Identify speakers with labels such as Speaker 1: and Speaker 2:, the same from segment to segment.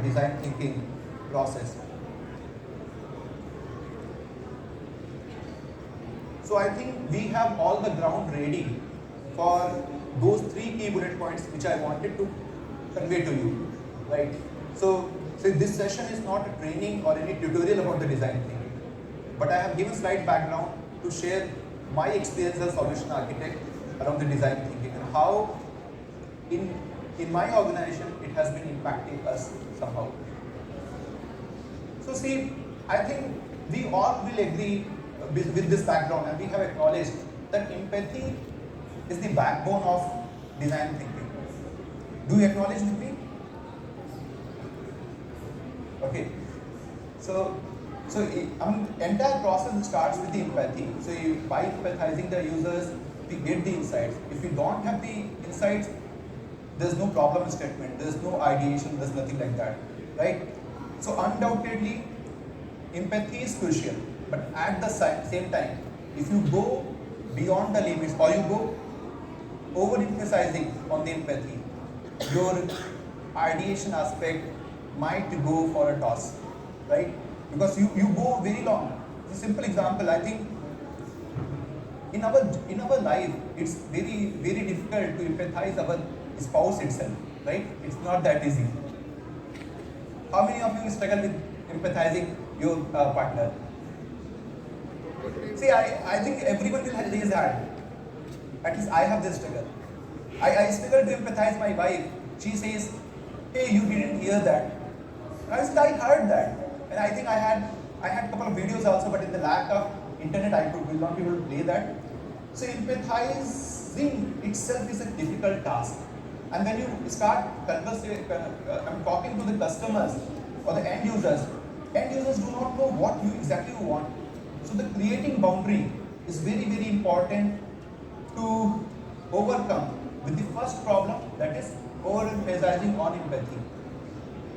Speaker 1: design thinking process. So I think we have all the ground ready for those three key bullet points which I wanted to convey to you, right? So this session is not a training or any tutorial about the design thinking, but I have given slight background to share my experience as a solution architect around the design thinking and how in my organization it has been impacting us somehow. So see, I think we all will agree with this background, and we have acknowledged that empathy is the backbone of design thinking. Do you acknowledge with me? Okay. Entire process starts with the empathy. So by empathizing the users, we get the insights. If we don't have the insights, there's no problem statement, there's no ideation, there's nothing like that, right? So undoubtedly, empathy is crucial, but at the same time, if you go beyond the limits or you go overemphasizing on the empathy, your ideation aspect might go for a toss, right? Because you go very long. It's a simple example. I think in our life, it's very difficult to empathize our spouse itself, right? It's not that easy. How many of you struggle with empathizing your partner? See, I think everyone will raise his hand. At least I have this struggle. I struggle to empathize my wife. She says, "Hey, you didn't hear that." I said, "I heard that." And I think I had a couple of videos also, but in the lack of internet, I will not be able to play that. So empathizing itself is a difficult task. And when you start talking to the customers or the end users do not know what you exactly want. So the creating boundary is very important to overcome with the first problem, that is overemphasizing on empathy.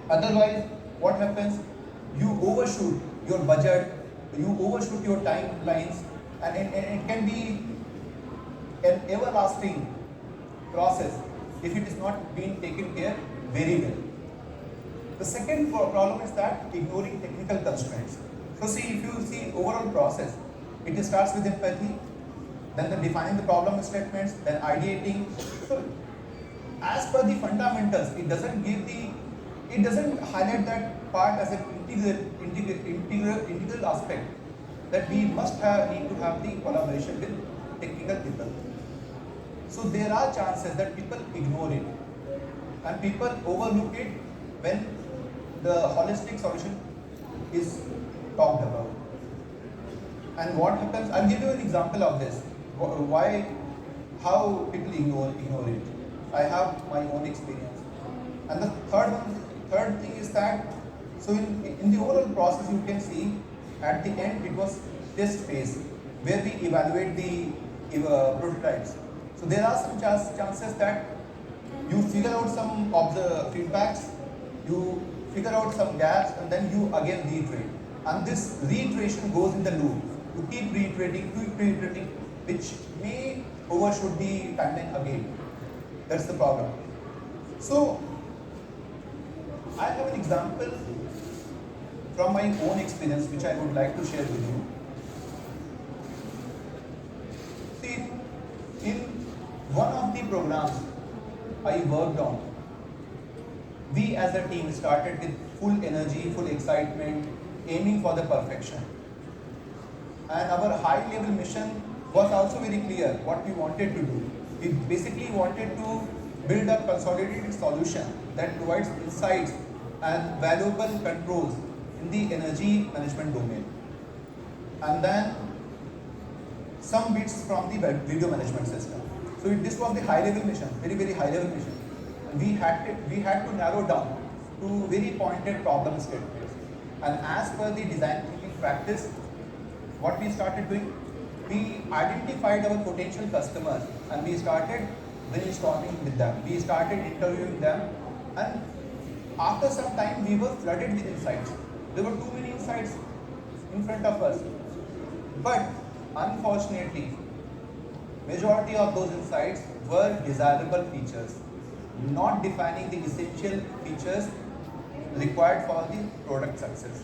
Speaker 1: Otherwise, what happens? You overshoot your budget, you overshoot your timelines, and it can be an everlasting process if it is not being taken care very well. The second problem is that ignoring technical constraints. So see, if you see overall process, it starts with empathy, then defining the problem statements, then ideating. So as per the fundamentals, it doesn't highlight that part as an integral aspect that we need to have the collaboration with technical people. So there are chances that people ignore it and people overlook it when the holistic solution is talked about. And what happens? I'll give you an example of this. How people ignore it. I have my own experience. And the third thing is that, so in the overall process, you can see at the end it was test phase where we evaluate the prototypes. So there are some chances that you figure out some of the feedbacks, you figure out some gaps, and then you again reiterate. And this reiteration goes in the loop. You keep reiterating, which may overshoot the timeline again. That's the problem. So I have an example from my own experience which I would like to share with you. See, in one of the programs I worked on, we as a team started with full energy, full excitement, aiming for the perfection. And our high level mission was also very clear what we wanted to do. We basically wanted to build a consolidated solution that provides insights and valuable controls in the energy management domain. And then some bits from the video management system. So this was the high level mission, very high level mission. And we had to narrow down to very pointed problem statements. And as per the design thinking practice, what we started doing, we identified our potential customers and we started brainstorming with them. We started interviewing them, and after some time we were flooded with insights. There were too many insights in front of us. But unfortunately, majority of those insights were desirable features, not defining the essential features required for the product success.